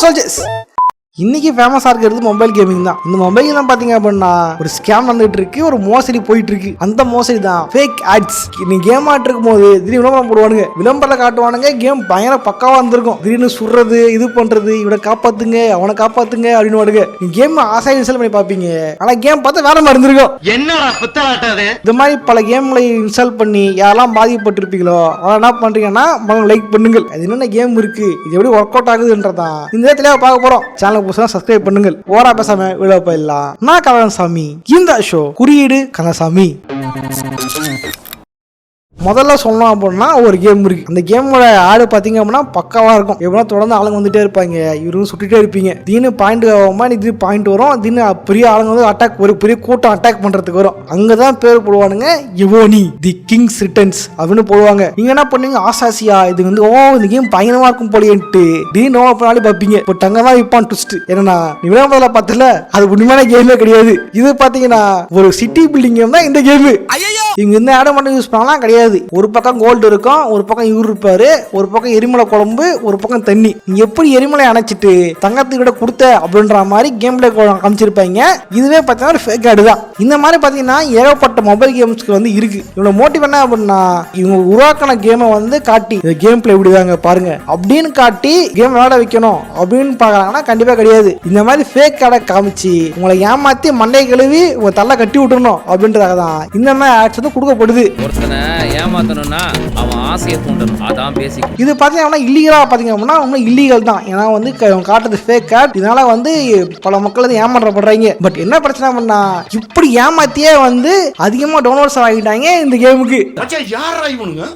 Soldiers இன்னைக்கு ஃபேமஸா இருக்கிறது மொபைல் கேமிங் தான். இந்த மொபைல் தான் பாத்தீங்க அப்படின்னா ஒரு ஸ்கேம் வந்துட்டு இருக்கு, ஒரு மோசடி போயிட்டு இருக்கு. அந்த மோசடி தான் ஃபேக் ஆட்ஸ். நீ கேம் ஆட்டு இருக்கும் போது திடீர்னு விளம்பரம் போடுவானுங்க, விளம்பரம் காட்டுவானுங்க, கேம் பயங்கர பக்காவா இருந்திருக்கும். திடீர்னு சுடுறது, இது பண்றது, இவனை காப்பாத்துங்க அவனை காப்பாத்துங்க அப்படின்னு நீ கேம் ஆசையா இன்ஸ்டால் பண்ணி பாப்பீங்க, ஆனா கேம் பார்த்தா வேற மாதிரி இருந்திருக்கும். இந்த மாதிரி பல கேம்களை இன்ஸ்டால் பண்ணி யாரெல்லாம் பாதிக்கப்பட்டிருப்பீங்களோ அவன் என்ன பண்றீங்கன்னா லைக் பண்ணுங்கள். அது என்னென்ன கேம் இருக்கு, இது எப்படி ஒர்க் அவுட் ஆகுதுன்றதான் இந்த இடத்துல பார்க்க போறோம். சேனல் சப்ஸ்கிரைப் பண்ணுங்கள். ஓரா பேசாம வீடியோ போயிடலாம். நான் கந்தசாமி. இந்த ஷோ குறியீடு கந்தசாமி. முதல்ல சொல்லணும் அப்படின்னா ஒரு கேம் இருக்கு. அந்த கேமோட ஆடு பாத்தீங்க அப்படின்னா பக்காவா இருக்கும். எப்படின்னா தொடர்ந்து ஆளுங்க வந்துட்டே இருப்பாங்க, இவரும் சுட்டுட்டே இருப்பீங்க. திடீர்னு பாயிண்ட் ஆகாம இது பாயிண்ட் வரும். திடீர்னு பெரிய ஆளுங்க வந்து அட்டாக், ஒரு பெரிய கூட்டம் அட்டாக் பண்றதுக்கு வரும். அங்கதான் பேர் போடுவானுங்க எவோனி தி கிங்ஸ் ரிட்டர்ன்ஸ் அப்படின்னு போடுவாங்க. நீங்க என்ன பண்ணுவீங்க, ஆசாசியா இது வந்து இந்த கேம் பயங்கரமா இருக்கும் போலியன்ட்டு திடீர்னு நோவா பண்ணாலும் பார்ப்பீங்க. பட் அங்கதான் இப்பான் ட்விஸ்ட் என்னன்னா, விளம்பரத்துல பார்த்தல அது உண்மையான கேமே கிடையாது. இது பாத்தீங்கன்னா ஒரு சிட்டி பில்டிங் கேம் தான் இந்த கேம். இங்க இந்த ஆடை மட்டும் யூஸ் பண்ணலாம் கிடையாது. ஒரு பக்கம் கோல்டு இருக்கும், ஒரு பக்கம் இவர் இருப்பாரு, ஒரு பக்கம் எரிமலை குழம்பு, ஒரு பக்கம் தண்ணி. நீங்க எப்படி எரிமலை அணைச்சிட்டு தங்கத்துக்கிட்ட கொடுத்த அப்படின்ற மாதிரி கேம் பிளே காமிச்சிருப்பாங்க. இதுவே பார்த்தீங்கன்னா ஃபேக் ஆடு தான். இந்த மாதிரி பார்த்தீங்கன்னா ஏகப்பட்ட மொபைல் கேம்ஸ்க்கு வந்து இருக்கு. இவங்க மோட்டிவ் என்ன அப்படின்னா, இவங்க உருவாக்கின கேமை வந்து காட்டி இந்த கேம் பிளே இப்படிதாங்க பாருங்க அப்படின்னு காட்டி கேம் விளையாட வைக்கணும் அப்படின்னு பாக்குறாங்கன்னா கண்டிப்பா கிடையாது. இந்த மாதிரி ஃபேக் ஆடை காமிச்சு உங்களை ஏமாத்தி மண்டை கழுவி உங்க தள்ள கட்டி விட்டுறணும் அப்படின்றதாக தான் இந்த மாதிரி ஆட்ஸ் வந்து கொடுக்கப்படுது. ஏமாத்தணும்னா அவன் ஆசையை தூண்டணும், அதான் பேசிக். இது பார்த்தீங்கன்னா இல்லீகலா பார்த்தீங்க அப்படின்னா இன்னும் இல்லீகல் தான். ஏன்னா வந்து காட்டுறது ஃபேக் ஆட். இதனால வந்து பல மக்கள் வந்து ஏமாற்றப்படுறாங்க. பட் என்ன பிரச்சனை பண்ணா, இப்படி ஏமாத்தியே வந்து அதிகமாக டவுன்லோட்ஸ் ஆகிட்டாங்க இந்த கேமுக்கு. யாரா இவனுங்க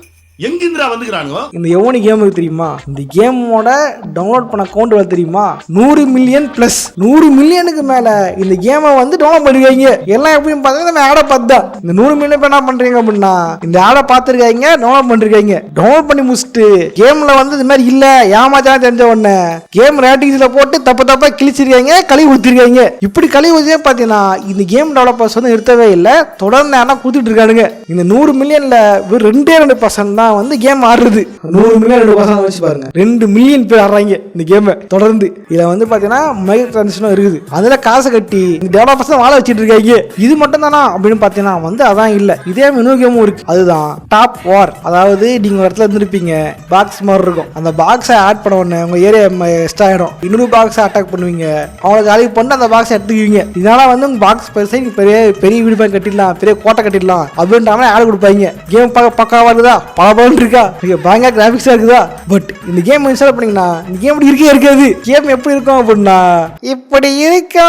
எங்கிந்திரா வந்துக்கிறானுங்க? இந்த எவனி கேமுக்கு தெரியுமா, இந்த கேமோட டவுன்லோட் பண்ண அக்கௌண்ட் தெரியுமா 100 மில்லியன் பிளஸ். 100 மில்லியனுக்கு மேல இந்த கேமை வந்து டவுன்லோட் பண்ணிருக்காங்க. எல்லாம் எப்படின்னு பார்த்தீங்கன்னா இந்த ஆடை பார்த்து தான். இந்த 100 மில்லியன் என்ன பண்றீங்க அப்படின்னா இந்த ஆடை பார்த்துருக்காங்க, டவுன்லோட் பண்ணிருக்காங்க. டவுன்லோட் பண்ணி முடிச்சுட்டு கேம்ல வந்து இது மாதிரி இல்ல ஏமாச்சா தெரிஞ்ச உடனே கேம் ரேட்டிங்ஸ்ல போட்டு தப்பா கிழிச்சிருக்காங்க, கழுவி ஊத்திருக்காங்க. இப்படி கழுவி ஊத்தியே பார்த்தீங்கன்னா இந்த கேம் டெவலப்பர்ஸ் வந்து நிறுத்தவே இல்லை, தொடர்ந்து ஆனா கொடுத்துட்டு இருக்கானுங்க. இந்த 100 மில்லியன்ல வெறும் 2% தான் வந்து கேம் ஆடுறது. 100 மில்லியன் 2% வச்சு பாருங்க, 2 மில்லியன் பேர் ஆடுறாங்க இந்த கேம் தொடர்ந்து. இதுல வந்து பாத்தீங்கன்னா மைக்ரோ டிரான்சாக்ஷனும் இருக்குது. அதுல காசு கட்டி இந்த டெவலப்பர்ஸ் வாழ வச்சிட்டு இருக்காங்க. இது மட்டும் தானா அப்படின்னு பாத்தீங்கன்னா வந்து அதான் இல்ல, இதே இன்னொரு கேமும் இருக்கு. அதுதான் டாப் வார். அதாவது நீங்க ஒரு இடத்துல இருந்திருப்பீங்க, பாக்ஸ் மாதிரி இருக்கும். அந்த பாக்ஸை ஆட் பண்ண உடனே உங்க ஏரியா எக்ஸ்ட்ரா ஆயிடும். இன்னொரு பாக்ஸை அட்டாக் பண்ணுவீங்க, அவங்களுக்கு அழிவு பண்ணி அந்த பாக்ஸை எடுத்துக்குவீங்க. இதனால வந்து உங்க பாக்ஸ் பெருசா பெரிய பெரிய வீடு பேங்க் கட்டிடலாம், பெரிய கோட்டை கட்டிடலாம் அப்படின்ற மாதிரி ஆடு கொடுப்பாங்க. கேம் பக்காவா இருக்குதா, இருக்கா, பயங்கர கிராபிக்ஸா இருக்குதா. பட் இந்த கேம் இன்ஸ்டால் பண்ணீங்கன்னா இந்த கேம் இப்படி இருக்கே இருக்காது. கேம் எப்படி இருக்கும் அப்படின்னா இப்படி இருக்கா.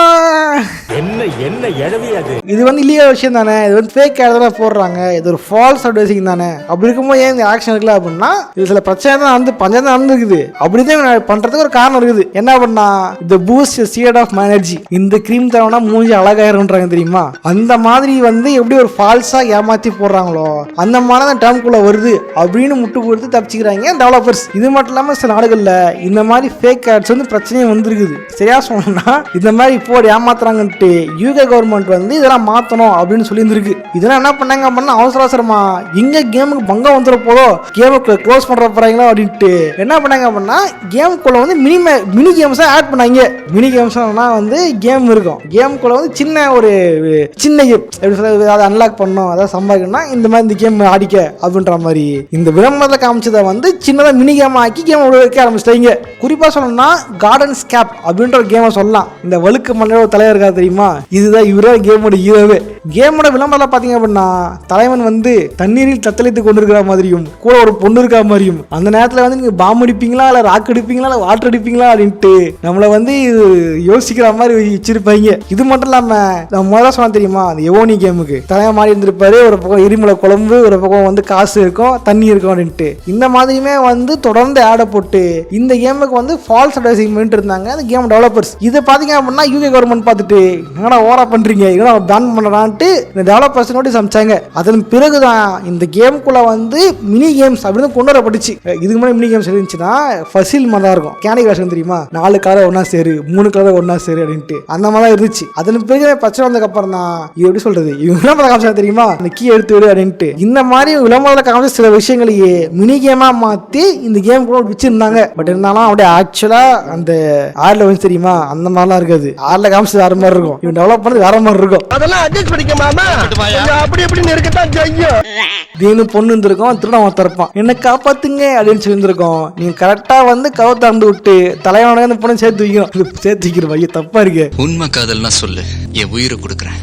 என்ன எழவியாது. இது வந்து இல்லீகல் விஷயம் தானே, இது வந்து ஃபேக் ஆட் போடுறாங்க, இது ஒரு ஃபால்ஸ் அட்வர்டைசிங் தானே. அப்படி இருக்கும்போது ஏன் இந்த ஆக்ஷன் இருக்குல்ல அப்படின்னா இது சில பிரச்சனை தான் வந்து பஞ்சாயத்து நடந்துருக்குது. அப்படிதான் பண்றதுக்கு ஒரு காரணம் இருக்குது. என்ன பண்ணா இந்த பூஸ்ட் சீட் ஆஃப் எனர்ஜி, இந்த கிரீம் தரவனா மூஞ்சி அழகாயிருன்றாங்க தெரியுமா. அந்த மாதிரி வந்து எப்படி ஒரு ஃபால்ஸா ஏமாத்தி போடுறாங்களோ அந்த மாதிரி தான் டேர்ம்குள்ள வருது அப்படின்னு முட்டு கொடுத்து தப்பிச்சுக்கிறாங்க டெவலப்பர்ஸ். இது மட்டும் இல்லாம சில நாடுகள்ல இந்த மாதிரி ஃபேக் ஆட்ஸ் வந்து பிரச்சனையும் வந்துருக்குது. சரியா சொன்னா இந்த மாதிரி இப்போ ஏமாத்துறாங்கன்ட்டு யூகே கவர்மெண்ட் வந்து இதெல்லாம் மாத்தணும் அப்படின்னு சொல்லி இருந்திருக்கு. இதெல்லாம் என்ன பண்ணாங்க அப்படின்னா அவசரமா இங்க கேமுக்கு பங்கம் வந்துட போதோ, கேமுக்கு க்ளோஸ் பண்ற போறாங்களோ அப்படின்ட்டு என்ன பண்ணாங்க அப்படின்னா கேமுக்குள்ள வந்து மினி கேம்ஸ் ஆட் பண்ணாங்க. மினி கேம்ஸ் வந்து கேம் இருக்கும், கேமுக்குள்ள வந்து சின்ன கேம் எப்படி சொல்றது, அதை அன்லாக் பண்ணணும், அதை சம்பாதிக்கணும்னா இந்த மாதிரி இந்த கேம் ஆடிக்க அப்படின்ற மாதிரி இந்த விளம்பரத்தை காமிச்சதை வந்து சின்னதா மினி கேம் ஆக்கி கேம் வைக்க ஆரம்பிச்சிட்டாங்க. குறிப்பா சொல்லணும்னா கார்டன் ஸ்கேப் அப்படின்ற ஒரு கேமை சொல்லலாம். இந்த வழுக்கு மலையோட ஒரு தலைவர் இருக்கா தெரியுமா, இதுதான் இவரே கேமோட ஹீரோவே. கேமோட விளம்பரத்தில் பாத்தீங்க அப்படின்னா தலைவன் வந்து தண்ணீரில் தத்தளித்து கொண்டிருக்கிற மாதிரியும் கூட ஒரு பொண்ணு இருக்கா மாதிரியும், அந்த நேரத்தில் வந்து நீங்க பாம்பு அடிப்பீங்களா இல்ல ராக் அடிப்பீங்களா இல்ல வாட்டர் அடிப்பீங்களா அப்படின்ட்டு நம்மளை வந்து யோசிக்கிற மாதிரி வச்சிருப்பாங்க. இது மட்டும் இல்லாம நம்ம முதல்ல சொன்னா தெரியுமா, அந்த எவோனி கேமுக்கு தலைவன் மாதிரி இருந்திருப்பாரு, ஒரு பக்கம் எரிமலை குழம்பு, ஒரு பக்கம் வந்து காசு இருக்கும், தண்ணி இருக்கும் அப்படின்ட்டு. இந்த மாதிரியுமே வந்து தொடர்ந்து ஆட போட்டு இந்த கேமுக்கு வந்து ஃபால்ஸ் அட்வர்டைசிங் பண்ணிட்டு இருந்தாங்க அந்த கேம் டெவலப்பர்ஸ். இதை பாத்தீங்க அப்படின்னா யூகே கவர்மெண்ட் பார்த்துட்டு என்னடா ஓவரா பண்றீங்க, இதெல்லாம் பேன் பண்ணலான்ட்டு இந்த டெவலப்பர்ஸ் நோட்டீஸ் அனுப்பிச்சாங்க. அதன் பிறகுதான் இந்த கேமுக்குள்ள வந்து மினி கேம்ஸ் அப்படின்னு கொண்டு வரப்பட்டுச்சு. இதுக்கு முன்னாடி மினி கேம்ஸ் இருந்துச்சுன்னா ஃபசில் மாதிரி இருக்கும், கேண்டி கிராஷ் தெரியுமா, 4 கலர் ஒன்னா சேரு 3 கலர் ஒன்னா சேரு அப்படின்ட்டு அந்த மாதிரி இருந்துச்சு. அதன் பிறகு பிரச்சனை வந்ததுக்கு அப்புறம் தான் இது எப்படி சொல்றது, இவங்க காமிச்சா தெரியுமா இந்த கீ எடுத்து விடு அப்படின்ட்டு இந்த மாதிரி விளம்பரத்தில் காமிச்ச சில விஷயங்களையே மினி கேமா மாத்தி இந்த கேம் கூட வச்சிருந்தாங்க. பட் இருந்தாலும் அப்படியே ஆக்சுவலா அந்த ஆட்ல வந்து தெரியுமா அந்த மாதிரிலாம் இருக்காது. ஆட்ல காமிச்சு வேற மாதிரி இருக்கும், இவன் டெவலப் பண்ணது வேற மாதிரி இருக்கும். அதெல்லாம் அட்ஜஸ்ட் பண்ணிக்க மாமா, அப்படி இப்படி இருக்கத்தான் செய்யும். திடீர்னு பொண்ணு இருந்திருக்கும், திருட ஒருத்தருப்பான், என்ன காப்பாத்துங்க அப்படின்னு சொல்லியிருந்திருக்கோம். நீங்க கரெக்டா வந்து கவத்தாண்டு விட்டு தலைவனே அந்த பொண்ணு சேர்த்து வைக்கணும். சேர்த்து வைக்கிற வைய தப்பா இருக்கு. உண்மை காதல்னா சொல்லு, என் உயிரை கொடுக்குறேன்.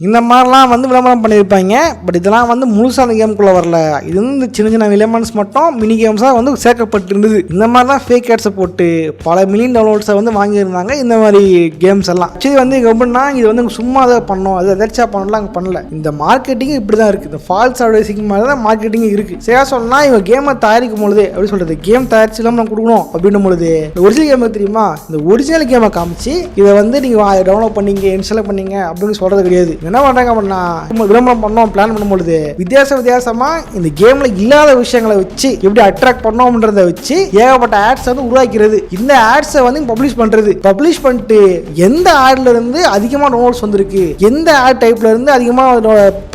இந்த மாதிரிலாம் வந்து விளம்பரம் பண்ணியிருப்பாங்க. பட் இதெல்லாம் வந்து முழுசாக அந்த கேமுக்குள்ளே வரல. இது வந்து இந்த சின்ன சின்ன எலிமெண்ட்ஸ் மட்டும் மினி கேம்ஸாக வந்து சேர்க்கப்பட்டிருந்தது. இந்த மாதிரி தான் ஃபேக் ஆட்ஸை போட்டு பல மில்லியன் டவுன்லோட்ஸை வந்து வாங்கியிருந்தாங்க இந்த மாதிரி கேம்ஸ் எல்லாம். ஆக்சுவலி வந்து எப்படின்னா இது வந்து சும்மா அதை பண்ணோம், அது எதாச்சா பண்ணலாம், அங்கே பண்ணல. இந்த மார்க்கெட்டிங் இப்படி தான் இருக்குது. இந்த ஃபால்ஸ் அட்வர்டைசிங் மாதிரி தான் மார்க்கெட்டிங் இருக்குது. சரியா சொல்லலாம், இவங்க கேமை தயாரிக்கும் பொழுது எப்படி சொல்கிறது, கேம் தயாரிச்சு இல்லாமல் நம்ம கொடுக்கணும் அப்படின்னும் பொழுது இந்த ஒரிஜினல் கேமை தெரியுமா, இந்த ஒரிஜினல் கேமை காமிச்சு இதை வந்து நீங்கள் டவுன்லோட் பண்ணீங்க, இன்ஸ்டால் பண்ணீங்க அப்படின்னு சொல்கிறது கிடையாது. என்ன பண்றாங்க அப்படின்னா, விளம்பரம் பண்ணோம் பிளான் பண்ணும்பொழுது வித்தியாசமா இந்த கேம்ல இல்லாத விஷயங்களை வச்சு எப்படி அட்ராக்ட் பண்ணோம்ன்றதை வச்சு ஏகப்பட்ட ஆட்ஸ் வந்து உருவாக்கிறது. இந்த ஆட்ஸை வந்து பப்ளிஷ் பண்றது. பப்ளிஷ் பண்ணிட்டு எந்த ஆட்ல இருந்து அதிகமா டவுன்லோட்ஸ் வந்திருக்கு, எந்த ஆட் டைப்ல இருந்து அதிகமா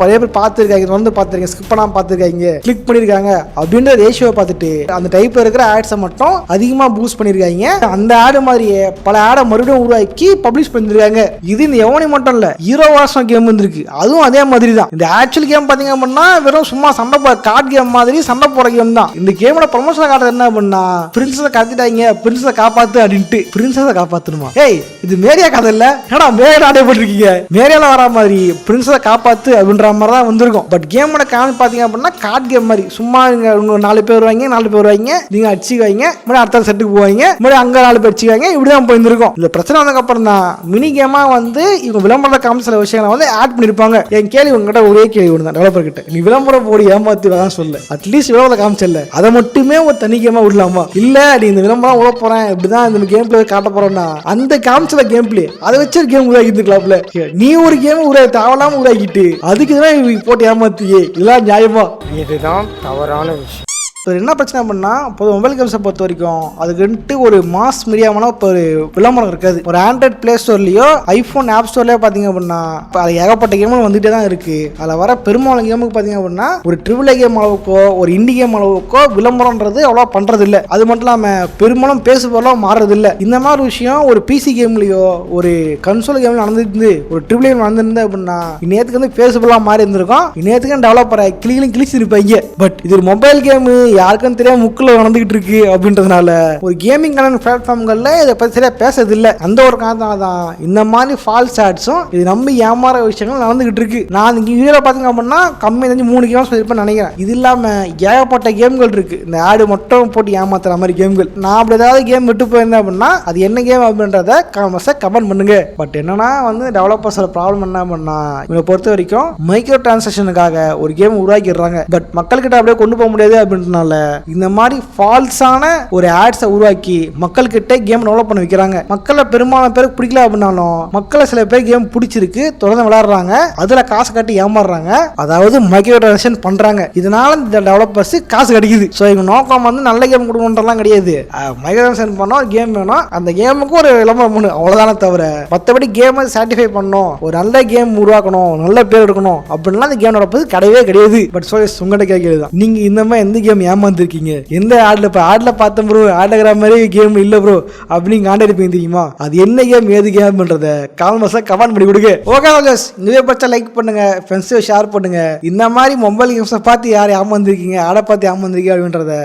பழைய பேர் பார்த்துருக்காங்க, வந்து பார்த்துருக்காங்க, ஸ்கிப் பண்ணாம பார்த்துருக்காங்க, கிளிக் பண்ணிருக்காங்க அப்படின்ற ரேஷியோவை பார்த்துட்டு அந்த டைப்ல இருக்கிற ஆட்ஸை மட்டும் அதிகமா பூஸ்ட் பண்ணிருக்காங்க. அந்த ஆடு மாதிரியே பல ஆடை மறுபடியும் உருவாக்கி பப்ளிஷ் பண்ணிருக்காங்க. இது இந்த எவனி மட்டும் இல்ல, ஹீரோ வாசம் கேம் வந்திருக்கு, அதுவும் அதே மாதிரி தான். இந்த ஆக்சுவல் கேம் பாத்தீங்க அப்படின்னா வெறும் சும்மா சண்டை கார்டு கேம் மாதிரி சண்டை போற கேம் தான். இந்த கேமோட ப்ரமோஷன் கார்டு என்ன பண்ணா, பிரின்சஸை கடத்திட்டாங்க, பிரின்சஸை காப்பாத்து அப்படின்ட்டு. பிரின்சஸை காப்பாத்தணுமா? ஏய் இது மேரியா கதை இல்ல, ஏடா மேரியா ஆடே போட்டிருக்கீங்க, மேரியால வர மாதிரி பிரின்சஸை காப்பாத்து அப்படின்ற மாதிரி தான் வந்திருக்கும். பட் கேமோட கான் பாத்தீங்க அப்படின்னா கார்டு கேம் மாதிரி சும்மா நீங்க 4 பேர் வருவாங்க, 4 பேர் வருவாங்க, நீங்க அடிச்சுக்குவாங்க, மறுபடியும் அடுத்த செட்டுக்கு போவாங்க, மறுபடியும் அங்க 4 பேர் அடிச்சுக்குவாங்க, இப்படிதான் போயிருந்திருக்கும். இந்த பிரச்சனை வந்ததுக்கு அப்புறம் தான் மினி கேமா வந்து இவங்க விளம்பர காமிச்ச விஷயங்களை வந்து ஆட் பண்ணிருப்பாங்க. என் கேள்வி உங்ககிட்ட ஒரே கேள்வி ஒன்று தான், டெவலப்பர் கிட்ட, நீ விளம்பரம் போடி ஏமாத்தி வேணாம் சொல்ல, அட்லீஸ்ட் விளம்பரம் காமிச்சல அதை மட்டுமே ஒரு தனி கேமா விடலாமா? இல்ல நீ இந்த விளம்பரம் உள்ள போறேன் இப்படிதான் இந்த கேம் பிளே காட்ட போறேன்னா அந்த காமிச்சல கேம் பிளே அதை வச்சு ஒரு கேம் உருவாக்கி இருந்துக்கலாம்ல. நீ ஒரு கேம் தேவையில்லாம உருவாக்கிட்டு அதுக்கு தான் போட்டு ஏமாத்தியே, இதெல்லாம் நியாயமா? இதுதான் தவறான விஷயம். என்ன பிரச்சனை பண்ணா, பொது மொபைல் கேம்ஸை பொறுத்த வரைக்கும் அதுக்குன்ட்டு ஒரு மாஸ் மீடியாமான இப்போ ஒரு விளம்பரம் இருக்காது. ஒரு ஆண்ட்ராய்ட் பிளே ஸ்டோர்லயோ ஐஃபோன் ஆப் ஸ்டோர்லயோ பார்த்தீங்க அப்படின்னா இப்போ அது ஏகப்பட்ட கேமும் வந்துகிட்டே தான் இருக்கு. அதில் வர பெரும்பாலும் கேமுக்கு பார்த்தீங்க அப்படின்னா ஒரு ட்ரிபிள் கேம் அளவுக்கோ ஒரு இண்டி கேம் அளவுக்கோ விளம்பரம்ன்றது அவ்வளோ பண்றது இல்லை. அது மட்டும் இல்லாமல் பெரும்பாலும் பேசுபொருளாக மாறுறது இல்லை. இந்த மாதிரி விஷயம் ஒரு பிசி கேம்லையோ ஒரு கன்சோல் கேம்ல நடந்துருந்து ஒரு ட்ரிபிள் கேம் நடந்திருந்தது அப்படின்னா இன்னத்துக்கு வந்து பேசுபொருளாக மாறி இருந்திருக்கும். இன்னத்துக்கு டெவலப்பரை கிழிச்சிருப்பாங்க. பட் இது ஒரு மொபைல் கேமு யாருக்கும் தெரியாம முக்குல நடந்துகிட்டு இருக்கு அப்படின்றதுனால ஒரு கேமிங் பிளாட்ஃபார்ம்கள்ல இதை பத்தி சரியா பேசுறது இல்ல. அந்த ஒரு காரணத்தால தான் இந்த மாதிரி ஃபால்ஸ் ஆட்ஸும் இது நம்பி ஏமாற விஷயங்கள் நடந்துகிட்டு இருக்கு. நான் இங்க வீடியோ பாத்தீங்க அப்படின்னா கம்மி 3 கேம்ஸ் இருப்பேன்னு நினைக்கிறேன். இது இல்லாம ஏகப்பட்ட கேம்கள் இருக்கு, இந்த ஆடு மட்டும் போட்டு ஏமாத்துற மாதிரி கேம்கள். நான் அப்படி ஏதாவது கேம் விட்டு போயிருந்தேன் அப்படின்னா அது என்ன கேம் அப்படின்றத கமெண்ட் பண்ணுங்க. பட் என்னன்னா வந்து டெவலப்பர்ஸோட ப்ராப்ளம் என்ன பண்ணா, இவங்களை பொறுத்த வரைக்கும் மைக்ரோ டிரான்சாக்ஷனுக்காக ஒரு கேம் உருவாக்கிடுறாங்க. பட் மக்கள்கிட்ட அப்படியே கொண்டு போக முடியாது அப்படின்றனால இந்த மாதிரி ஃபால்ஸான ஒரு ஆட்ஸை உருவாக்கி மக்கள் கிட்ட கேம் டெவலப் பண்ண வைக்கிறாங்க. மக்களை பெரும்பாலான பேருக்கு பிடிக்கல அப்படின்னாலும் மக்களை சில பேர் கேம் பிடிச்சிருக்கு தொடர்ந்து விளையாடுறாங்க, அதுல காசு கட்டி ஏமாறுறாங்க, அதாவது மைக்ரோ டிரான்சாக்ஷன் பண்றாங்க. இதனால இந்த டெவலப்பர்ஸ் காசு கிடைக்குது. ஸோ இவங்க நோக்கம் வந்து நல்ல கேம் கொடுக்கணுன்றலாம் கிடையாது. மைக்ரோ டிரான்சாக்ஷன் பண்ணோம், கேம் வேணும், அந்த கேமுக்கு ஒரு விளம்பரம் பண்ணு, அவ்வளவுதானே தவிர மற்றபடி கேமை சாட்டிஃபை பண்ணணும், ஒரு நல்ல கேம் உருவாக்கணும், நல்ல பேர் எடுக்கணும் அப்படின்லாம் அந்த கேம் டெவலப்பர்ஸ் கிடையவே கிடையாது. பட் ஸோ உங்கள்கிட்ட கேட்கிறது தான், நீங்க இந்த மாதிரி எந்த கேம் ஏமாந்துருக்கீங்க, எந்த ஆட்ல பார்த்தேன் ப்ரோ, ஆட்லகிற மாதிரி கேம் இல்ல ப்ரோ அப்படின்னு காண்டிருப்பீங்க தெரியுமா? அது என்ன கேம் ஏது கேம் பண்றத கமெண்ட் பண்ணி கொடுங்க. ஓகே இந்த பட்சம் லைக் பண்ணுங்க, ஃப்ரெண்ட்ஸை ஷேர் பண்ணுங்க. இந்த மாதிரி மொபைல் கேம்ஸை பார்த்து யார் ஏமாந்துருக்கீங்க, ஆடை பார்த்து ஏமாந்துருக்கீங்க அப்படின்றத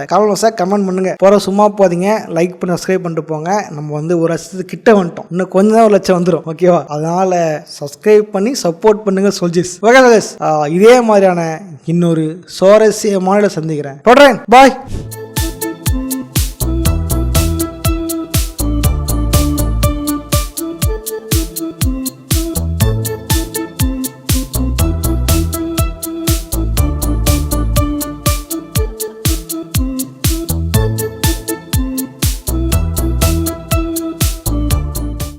கமெண்ட் பண்ணுங்க. போற சும்மா போதீங்க, லைக் பண்ணி சப்ஸ்கிரைப் பண்ணிட்டு போங்க. நம்ம வந்து 1 லட்சத்துக்கு கிட்ட வந்துட்டோம், இன்னும் கொஞ்சம் தான் 1 லட்சம் வந்துடும். ஓகேவா? அதனால சப்ஸ்கிரைப் பண்ணி சப்போர்ட் பண்ணுங்க சோல்ஜர்ஸ். ஓகே இதே மாதிரியான இன்னொரு சுவாரஸ்யமான சந்திக்கிறேன். பாய்.